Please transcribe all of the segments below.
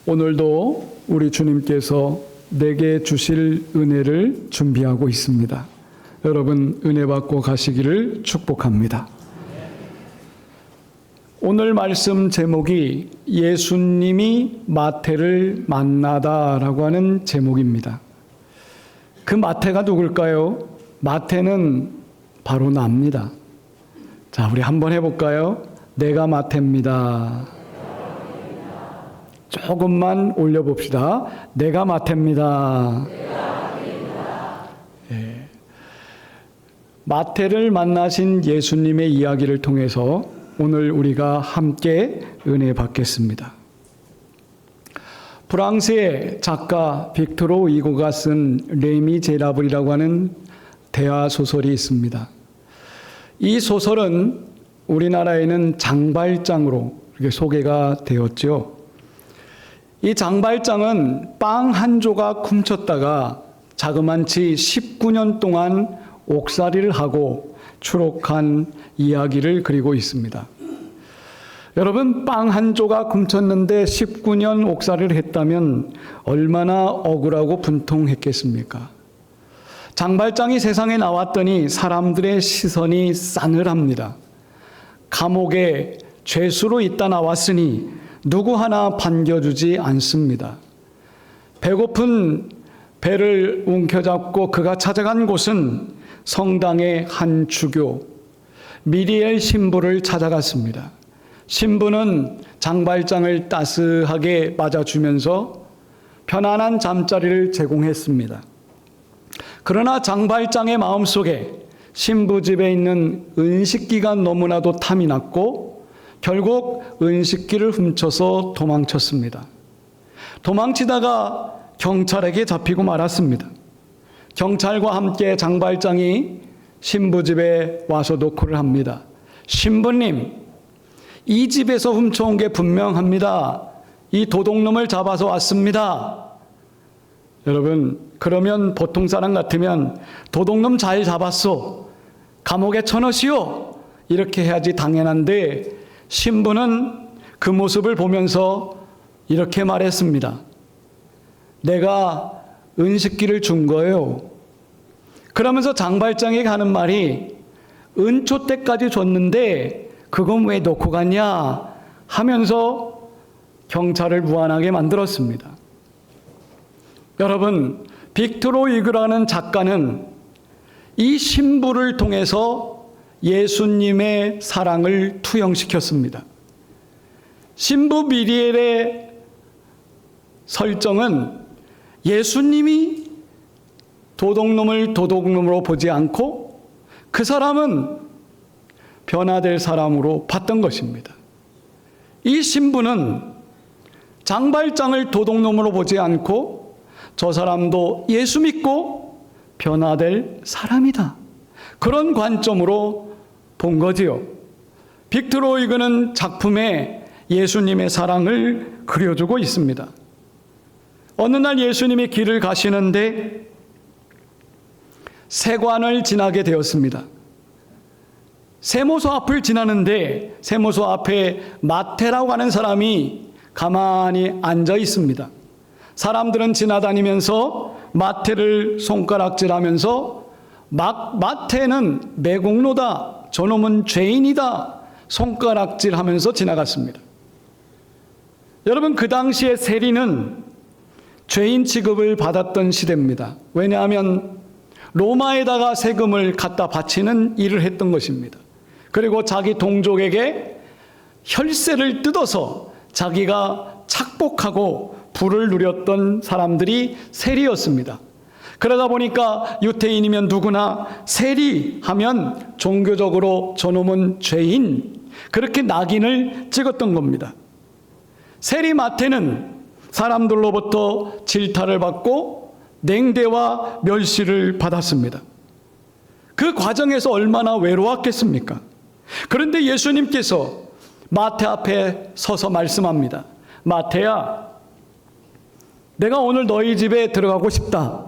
오늘도 우리 주님께서 내게 주실 은혜를 준비하고 있습니다. 여러분 은혜 받고 가시기를 축복합니다. 오늘 말씀 제목이 예수님이 마태를 만나다라고 하는 제목입니다. 그 마태가 누굴까요? 마태는 바로 나입니다. 자, 우리 한번 해볼까요? 내가 마태입니다. 조금만 올려봅시다. 내가 마태입니다. 예. 마태를 만나신 예수님의 이야기를 통해서 오늘 우리가 함께 은혜 받겠습니다. 프랑스의 작가 빅토르 이고가 쓴 레미제라블이라고 하는 대화 소설이 있습니다. 이 소설은 우리나라에는 장발장으로 이렇게 소개가 되었죠. 이 장발장은 빵 한 조각 훔쳤다가 자그만치 19년 동안 옥살이를 하고 추록한 이야기를 그리고 있습니다. 여러분, 빵 한 조각 훔쳤는데 19년 옥살이를 했다면 얼마나 억울하고 분통했겠습니까? 장발장이 세상에 나왔더니 사람들의 시선이 싸늘합니다. 감옥에 죄수로 있다 나왔으니 누구 하나 반겨주지 않습니다. 배고픈 배를 움켜잡고 그가 찾아간 곳은 성당의 한 주교 미리엘 신부를 찾아갔습니다. 신부는 장발장을 따스하게 맞아주면서 편안한 잠자리를 제공했습니다. 그러나 장발장의 마음속에 신부 집에 있는 은식기가 너무나도 탐이 났고 결국 은식기를 훔쳐서 도망쳤습니다. 도망치다가 경찰에게 잡히고 말았습니다. 경찰과 함께 장발장이 신부 집에 와서 노크를 합니다. 신부님, 이 집에서 훔쳐온 게 분명합니다. 이 도둑놈을 잡아서 왔습니다. 여러분, 그러면 보통 사람 같으면 도둑놈 잘 잡았소. 감옥에 쳐넣으시오. 이렇게 해야지 당연한데 신부는 그 모습을 보면서 이렇게 말했습니다. 내가 은식기를 준 거예요. 그러면서 장발장에게 하는 말이 은초 때까지 줬는데 그건 왜 놓고 갔냐 하면서 경찰을 무안하게 만들었습니다. 여러분, 빅토르 이그라는 작가는 이 신부를 통해서 예수님의 사랑을 투영시켰습니다. 신부 미리엘의 설정은 예수님이 도둑놈을 도둑놈으로 보지 않고 그 사람은 변화될 사람으로 봤던 것입니다. 이 신부는 장발장을 도둑놈으로 보지 않고 저 사람도 예수 믿고 변화될 사람이다. 그런 관점으로 본 거지요. 빅토르 이그는 작품에 예수님의 사랑을 그려주고 있습니다. 어느 날 예수님이 길을 가시는데 세관을 지나게 되었습니다. 세모소 앞을 지나는데 세모소 앞에 마태라고 하는 사람이 가만히 앉아 있습니다. 사람들은 지나다니면서 마태를 손가락질하면서 마태는 매국노다, 저놈은 죄인이다 손가락질하면서 지나갔습니다. 여러분, 그 당시에 세리는 죄인 취급을 받았던 시대입니다. 왜냐하면 로마에다가 세금을 갖다 바치는 일을 했던 것입니다. 그리고 자기 동족에게 혈세를 뜯어서 자기가 착복하고 부를 누렸던 사람들이 세리였습니다. 그러다 보니까 유태인이면 누구나 세리하면 종교적으로 저놈은 죄인, 그렇게 낙인을 찍었던 겁니다. 세리 마태는 사람들로부터 질타를 받고 냉대와 멸시를 받았습니다. 그 과정에서 얼마나 외로웠겠습니까? 그런데 예수님께서 마태 앞에 서서 말씀합니다. 마태야, 내가 오늘 너희 집에 들어가고 싶다.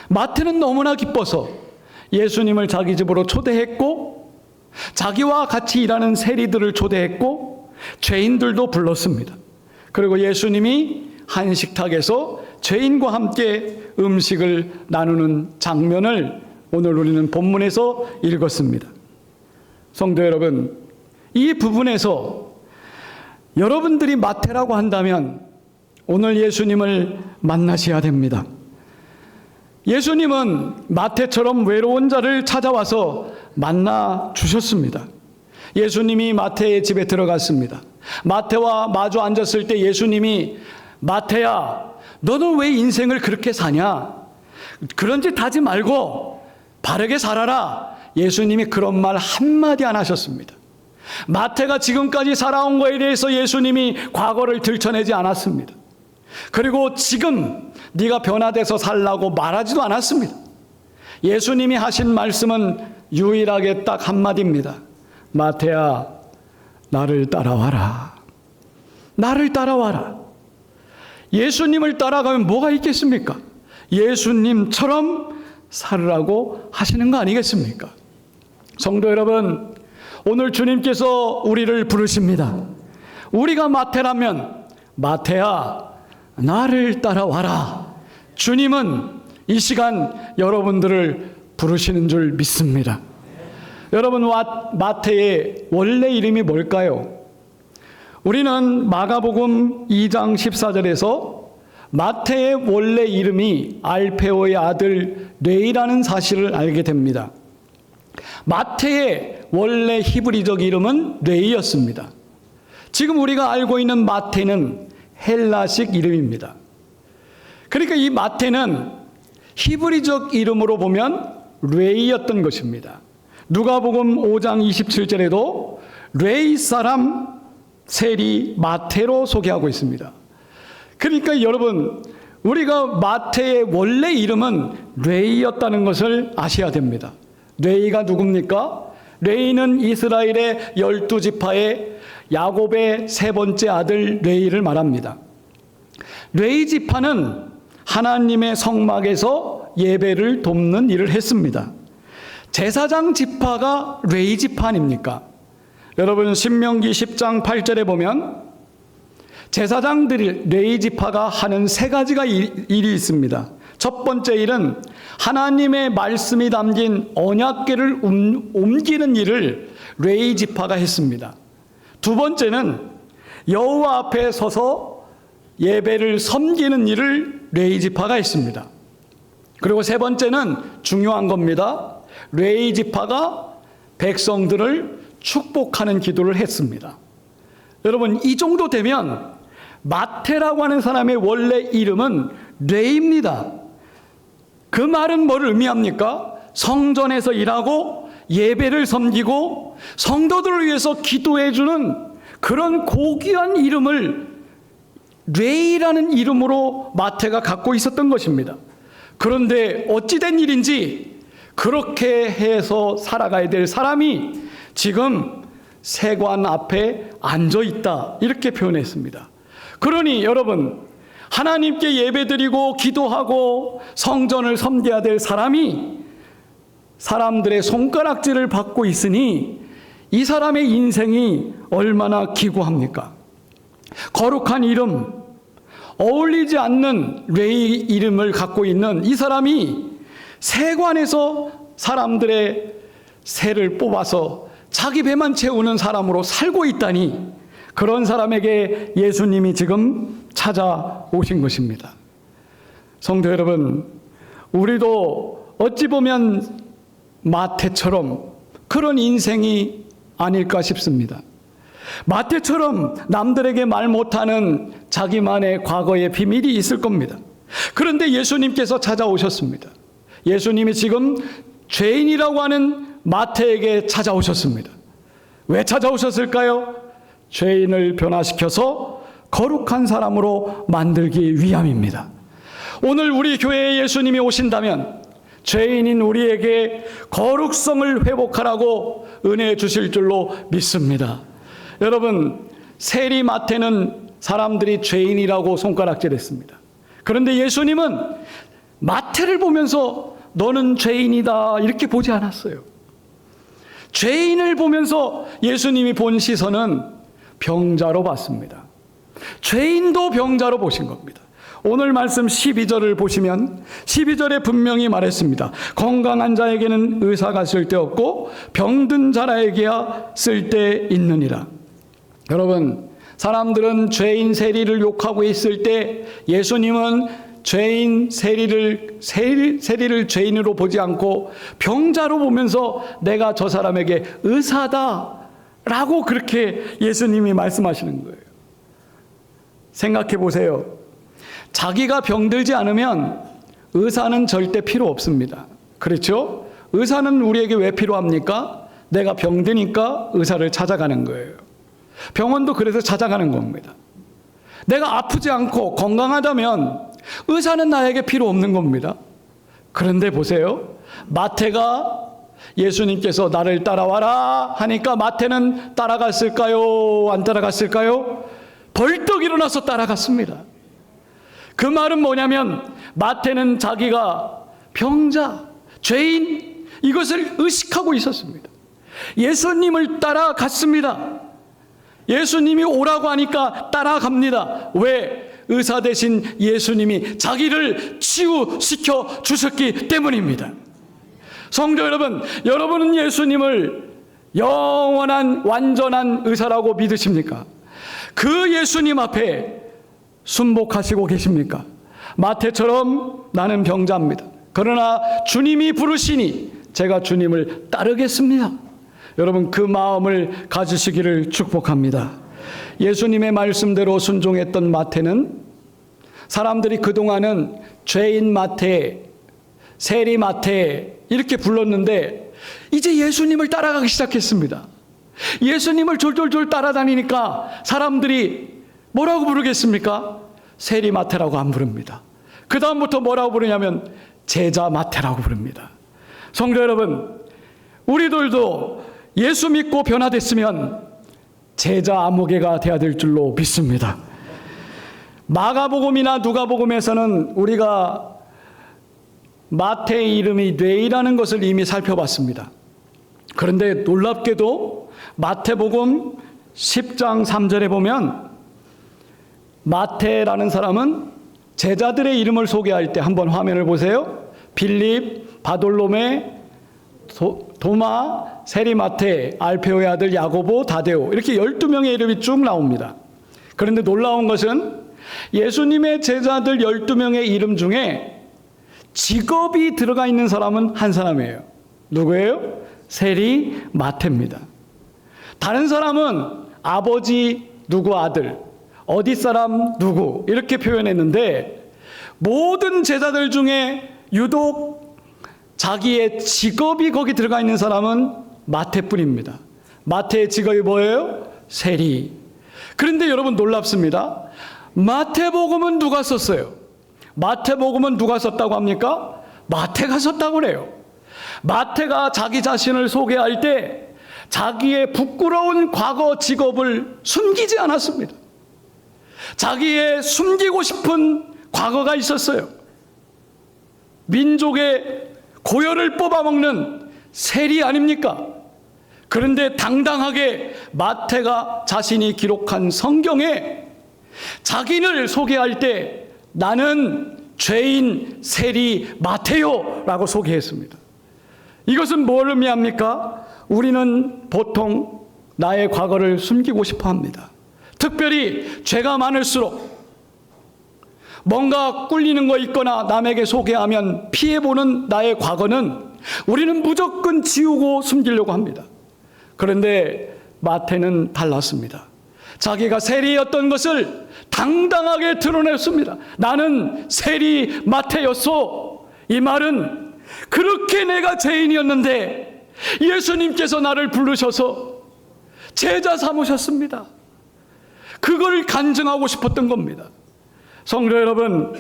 마태는 너무나 기뻐서 예수님을 자기 집으로 초대했고 자기와 같이 일하는 세리들을 초대했고 죄인들도 불렀습니다. 그리고 예수님이 한 식탁에서 죄인과 함께 음식을 나누는 장면을 오늘 우리는 본문에서 읽었습니다. 성도 여러분, 이 부분에서 여러분들이 마태라고 한다면 오늘 예수님을 만나셔야 됩니다. 예수님은 마태처럼 외로운 자를 찾아와서 만나 주셨습니다. 예수님이 마태의 집에 들어갔습니다. 마태와 마주 앉았을 때 예수님이 마태야, 너는 왜 인생을 그렇게 사냐? 그런 짓 하지 말고 바르게 살아라. 예수님이 그런 말 한마디 안 하셨습니다. 마태가 지금까지 살아온 거에 대해서 예수님이 과거를 들춰내지 않았습니다. 그리고 지금 네가 변화돼서 살라고 말하지도 않았습니다. 예수님이 하신 말씀은 유일하게 딱 한마디입니다. 마태야, 나를 따라와라. 나를 따라와라. 예수님을 따라가면 뭐가 있겠습니까? 예수님처럼 살으라고 하시는 거 아니겠습니까? 성도 여러분, 오늘 주님께서 우리를 부르십니다. 우리가 마태라면 마태야, 나를 따라와라. 주님은 이 시간 여러분들을 부르시는 줄 믿습니다. 여러분, 마태의 원래 이름이 뭘까요? 우리는 마가복음 2장 14절에서 마태의 원래 이름이 알페오의 아들 뇌이라는 사실을 알게 됩니다. 마태의 원래 히브리적 이름은 뇌이였습니다. 지금 우리가 알고 있는 마태는 헬라식 이름입니다. 그러니까 이 마태는 히브리적 이름으로 보면 뇌이였던 것입니다. 누가복음 5장 27절에도 뇌이 사람 셀이 마태로 소개하고 있습니다. 그러니까 여러분, 우리가 마태의 원래 이름은 뇌이였다는 것을 아셔야 됩니다. 뇌이가 누굽니까? 뇌이는 이스라엘의 12지파의 야곱의 세 번째 아들 뇌이를 말합니다. 뇌이 지파는 하나님의 성막에서 예배를 돕는 일을 했습니다. 제사장 지파가 뇌이 지파 아닙니까? 여러분, 신명기 10장 8절에 보면 제사장들이 뇌이 지파가 하는 세 가지가 일이 있습니다. 첫 번째 일은 하나님의 말씀이 담긴 언약궤를 옮기는 일을 뇌이 지파가 했습니다. 두 번째는 여호와 앞에 서서 예배를 섬기는 일을 뇌이 지파가 했습니다. 그리고 세 번째는 중요한 겁니다. 뇌이 지파가 백성들을 축복하는 기도를 했습니다. 여러분, 이 정도 되면 마태라고 하는 사람의 원래 이름은 뇌입니다. 그 말은 뭘 의미합니까? 성전에서 일하고 예배를 섬기고 성도들을 위해서 기도해주는 그런 고귀한 이름을 뇌이라는 이름으로 마태가 갖고 있었던 것입니다. 그런데 어찌된 일인지 그렇게 해서 살아가야 될 사람이 지금 세관 앞에 앉아 있다, 이렇게 표현했습니다. 그러니 여러분, 하나님께 예배드리고 기도하고 성전을 섬겨야 될 사람이 사람들의 손가락질을 받고 있으니 이 사람의 인생이 얼마나 기구합니까? 거룩한 이름, 어울리지 않는 뇌이 이름을 갖고 있는 이 사람이 세관에서 사람들의 새를 뽑아서 자기 배만 채우는 사람으로 살고 있다니, 그런 사람에게 예수님이 지금 찾아오신 것입니다. 성도 여러분, 우리도 어찌 보면 마태처럼 그런 인생이 아닐까 싶습니다. 마태처럼 남들에게 말 못하는 자기만의 과거의 비밀이 있을 겁니다. 그런데 예수님께서 찾아오셨습니다. 예수님이 지금 죄인이라고 하는 마태에게 찾아오셨습니다. 왜 찾아오셨을까요? 죄인을 변화시켜서 거룩한 사람으로 만들기 위함입니다. 오늘 우리 교회에 예수님이 오신다면 죄인인 우리에게 거룩성을 회복하라고 은혜 주실 줄로 믿습니다. 여러분, 세리 마태는 사람들이 죄인이라고 손가락질했습니다. 그런데 예수님은 마태를 보면서 너는 죄인이다 이렇게 보지 않았어요. 죄인을 보면서 예수님이 본 시선은 병자로 봤습니다. 죄인도 병자로 보신 겁니다. 오늘 말씀 12절을 보시면 12절에 분명히 말했습니다. 건강한 자에게는 의사가 쓸데없고 병든 자라에게야 쓸데있느니라. 여러분, 사람들은 죄인 세리를 욕하고 있을 때 예수님은 죄인 세리를 죄인으로 보지 않고 병자로 보면서 내가 저 사람에게 의사다라고 그렇게 예수님이 말씀하시는 거예요. 생각해 보세요. 자기가 병들지 않으면 의사는 절대 필요 없습니다. 그렇죠? 의사는 우리에게 왜 필요합니까? 내가 병드니까 의사를 찾아가는 거예요. 병원도 그래서 찾아가는 겁니다. 내가 아프지 않고 건강하다면 의사는 나에게 필요 없는 겁니다. 그런데 보세요. 마태가 예수님께서 나를 따라와라 하니까 마태는 따라갔을까요? 안 따라갔을까요? 벌떡 일어나서 따라갔습니다. 그 말은 뭐냐면 마태는 자기가 병자, 죄인 이것을 의식하고 있었습니다. 예수님을 따라갔습니다. 예수님이 오라고 하니까 따라갑니다. 왜? 의사 대신 예수님이 자기를 치유시켜 주셨기 때문입니다. 성도 여러분, 여러분은 예수님을 영원한 완전한 의사라고 믿으십니까? 그 예수님 앞에 순복하시고 계십니까? 마태처럼 나는 병자입니다. 그러나 주님이 부르시니 제가 주님을 따르겠습니다. 여러분, 그 마음을 가지시기를 축복합니다. 예수님의 말씀대로 순종했던 마태는 사람들이 그동안은 죄인 마태, 세리 마태 이렇게 불렀는데 이제 예수님을 따라가기 시작했습니다. 예수님을 졸졸졸 따라다니니까 사람들이 뭐라고 부르겠습니까? 세리 마태라고 안 부릅니다. 그 다음부터 뭐라고 부르냐면 제자 마태라고 부릅니다. 성도 여러분, 우리들도 예수 믿고 변화됐으면 제자 아무개가 되어야 될 줄로 믿습니다. 마가복음이나 누가복음에서는 우리가 마태의 이름이 뇌이라는 것을 이미 살펴봤습니다. 그런데 놀랍게도 마태복음 10장 3절에 보면 마태라는 사람은 제자들의 이름을 소개할 때 한번 화면을 보세요. 빌립, 바돌로메, 도마, 세리마테, 알페오의 아들 야고보, 다데오 이렇게 12명의 이름이 쭉 나옵니다. 그런데 놀라운 것은 예수님의 제자들 12명의 이름 중에 직업이 들어가 있는 사람은 한 사람이에요. 누구예요? 세리마테입니다. 다른 사람은 아버지 누구 아들, 어디 사람 누구 이렇게 표현했는데 모든 제자들 중에 유독 자기의 직업이 거기 들어가 있는 사람은 마태뿐입니다. 마태의 직업이 뭐예요? 세리. 그런데 여러분 놀랍습니다. 마태복음은 누가 썼어요? 마태복음은 누가 썼다고 합니까? 마태가 썼다고 그래요. 마태가 자기 자신을 소개할 때 자기의 부끄러운 과거 직업을 숨기지 않았습니다. 자기의 숨기고 싶은 과거가 있었어요. 민족의 고열을 뽑아먹는 세리 아닙니까? 그런데 당당하게 마태가 자신이 기록한 성경에 자기를 소개할 때 나는 죄인 세리 마태요 라고 소개했습니다. 이것은 뭘 의미합니까? 우리는 보통 나의 과거를 숨기고 싶어 합니다. 특별히 죄가 많을수록 뭔가 꿀리는 거 있거나 남에게 소개하면 피해보는 나의 과거는 우리는 무조건 지우고 숨기려고 합니다. 그런데 마태는 달랐습니다. 자기가 세리였던 것을 당당하게 드러냈습니다. 나는 세리 마태였소. 이 말은 그렇게 내가 죄인이었는데 예수님께서 나를 부르셔서 제자 삼으셨습니다. 그걸 간증하고 싶었던 겁니다. 성도 여러분,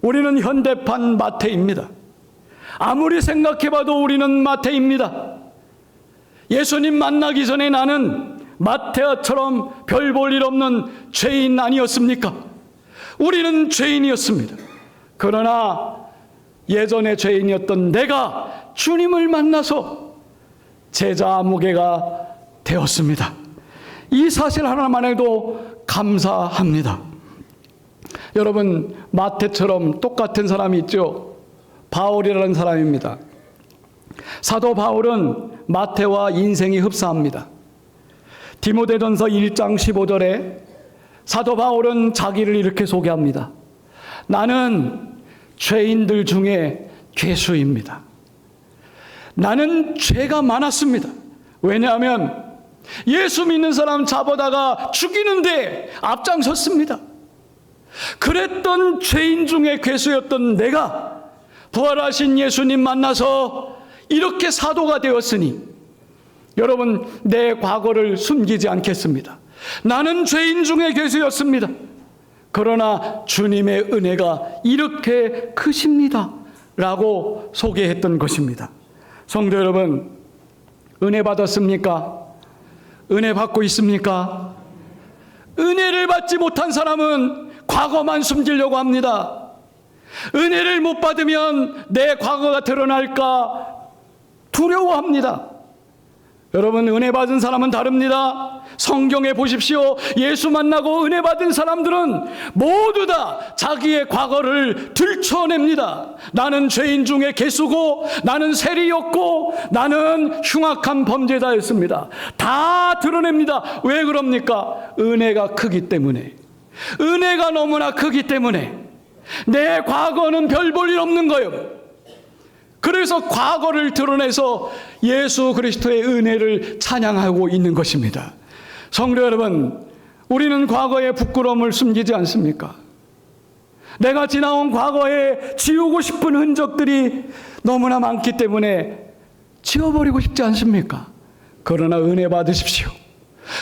우리는 현대판 마태입니다. 아무리 생각해봐도 우리는 마태입니다. 예수님 만나기 전에 나는 마태처럼 별 볼 일 없는 죄인 아니었습니까? 우리는 죄인이었습니다. 그러나 예전에 죄인이었던 내가 주님을 만나서 제자 아무개가 되었습니다. 이 사실 하나만 해도 감사합니다. 여러분, 마태처럼 똑같은 사람이 있죠. 바울이라는 사람입니다. 사도 바울은 마태와 인생이 흡사합니다. 디모데전서 1장 15절에 사도 바울은 자기를 이렇게 소개합니다. 나는 죄인들 중에 괴수입니다. 나는 죄가 많았습니다. 왜냐하면 예수 믿는 사람 잡아다가 죽이는데 앞장섰습니다. 그랬던 죄인 중에 괴수였던 내가 부활하신 예수님 만나서 이렇게 사도가 되었으니 여러분, 내 과거를 숨기지 않겠습니다. 나는 죄인 중에 괴수였습니다. 그러나 주님의 은혜가 이렇게 크십니다 라고 소개했던 것입니다. 성도 여러분, 은혜 받았습니까? 은혜 받고 있습니까? 은혜를 받지 못한 사람은 과거만 숨기려고 합니다. 은혜를 못 받으면 내 과거가 드러날까 두려워합니다. 여러분, 은혜 받은 사람은 다릅니다. 성경에 보십시오. 예수 만나고 은혜 받은 사람들은 모두 다 자기의 과거를 들춰냅니다. 나는 죄인 중에 괴수고, 나는 세리였고, 나는 흉악한 범죄자였습니다. 다 드러냅니다. 왜 그럽니까? 은혜가 크기 때문에. 은혜가 너무나 크기 때문에. 내 과거는 별 볼 일 없는 거예요. 그래서 과거를 드러내서 예수 그리스도의 은혜를 찬양하고 있는 것입니다. 성도 여러분, 우리는 과거의 부끄러움을 숨기지 않습니까? 내가 지나온 과거에 지우고 싶은 흔적들이 너무나 많기 때문에 지워버리고 싶지 않습니까? 그러나 은혜 받으십시오.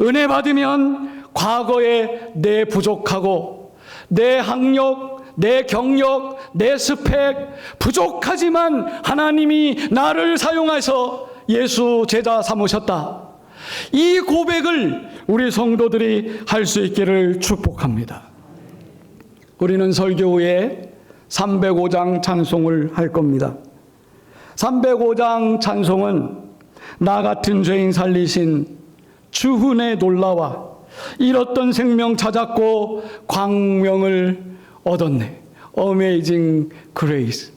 은혜 받으면 과거에 내 부족하고 내 학력, 내 경력, 내 스펙 부족하지만 하나님이 나를 사용해서 예수 제자 삼으셨다. 이 고백을 우리 성도들이 할 수 있기를 축복합니다. 우리는 설교 후에 305장 찬송을 할 겁니다. 305장 찬송은 나 같은 죄인 살리신 주훈의 놀라와 잃었던 생명 찾았고 광명을 얻었네. Amazing Grace.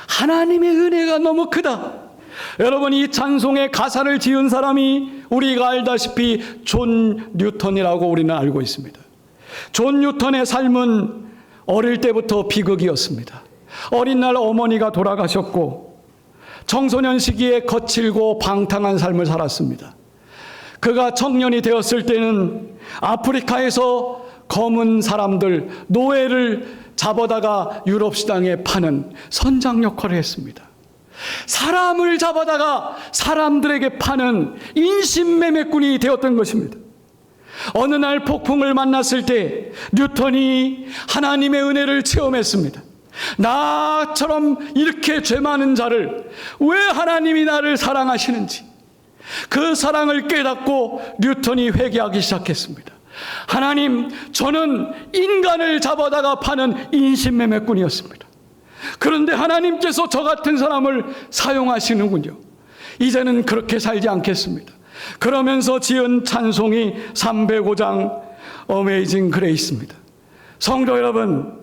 하나님의 은혜가 너무 크다. 여러분, 이 찬송의 가사를 지은 사람이 우리가 알다시피 존 뉴턴이라고 우리는 알고 있습니다. 존 뉴턴의 삶은 어릴 때부터 비극이었습니다. 어린 날 어머니가 돌아가셨고 청소년 시기에 거칠고 방탕한 삶을 살았습니다. 그가 청년이 되었을 때는 아프리카에서 검은 사람들, 노예를 잡아다가 유럽 시장에 파는 선장 역할을 했습니다. 사람을 잡아다가 사람들에게 파는 인신매매꾼이 되었던 것입니다. 어느 날 폭풍을 만났을 때 뉴턴이 하나님의 은혜를 체험했습니다. 나처럼 이렇게 죄 많은 자를 왜 하나님이 나를 사랑하시는지 그 사랑을 깨닫고 뉴턴이 회개하기 시작했습니다. 하나님, 저는 인간을 잡아다가 파는 인신매매꾼이었습니다. 그런데 하나님께서 저 같은 사람을 사용하시는군요. 이제는 그렇게 살지 않겠습니다. 그러면서 지은 찬송이 305장 Amazing Grace입니다. 성도 여러분,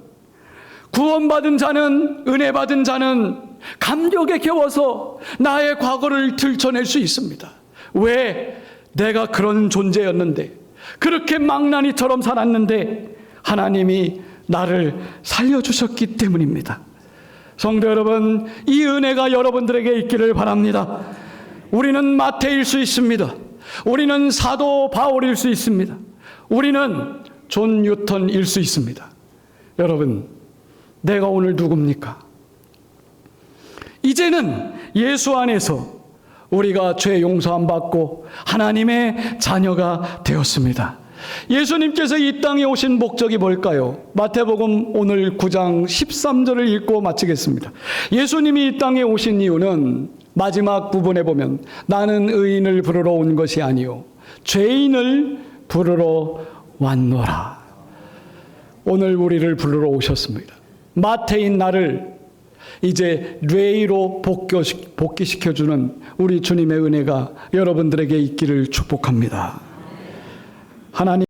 구원받은 자는, 은혜 받은 자는 감격에 겨워서 나의 과거를 들춰낼 수 있습니다. 왜? 내가 그런 존재였는데, 그렇게 망나니처럼 살았는데 하나님이 나를 살려주셨기 때문입니다. 성도 여러분, 이 은혜가 여러분들에게 있기를 바랍니다. 우리는 마태일 수 있습니다. 우리는 사도 바울일 수 있습니다. 우리는 존 뉴턴일 수 있습니다. 여러분, 내가 오늘 누굽니까? 이제는 예수 안에서 우리가 죄 용서함 받고 하나님의 자녀가 되었습니다. 예수님께서 이 땅에 오신 목적이 뭘까요? 마태복음 오늘 9장 13절을 읽고 마치겠습니다. 예수님이 이 땅에 오신 이유는 마지막 부분에 보면 나는 의인을 부르러 온 것이 아니요 죄인을 부르러 왔노라. 오늘 우리를 부르러 오셨습니다. 마태인 나를 이제 레이로 복귀시켜주는 우리 주님의 은혜가 여러분들에게 있기를 축복합니다. 하나님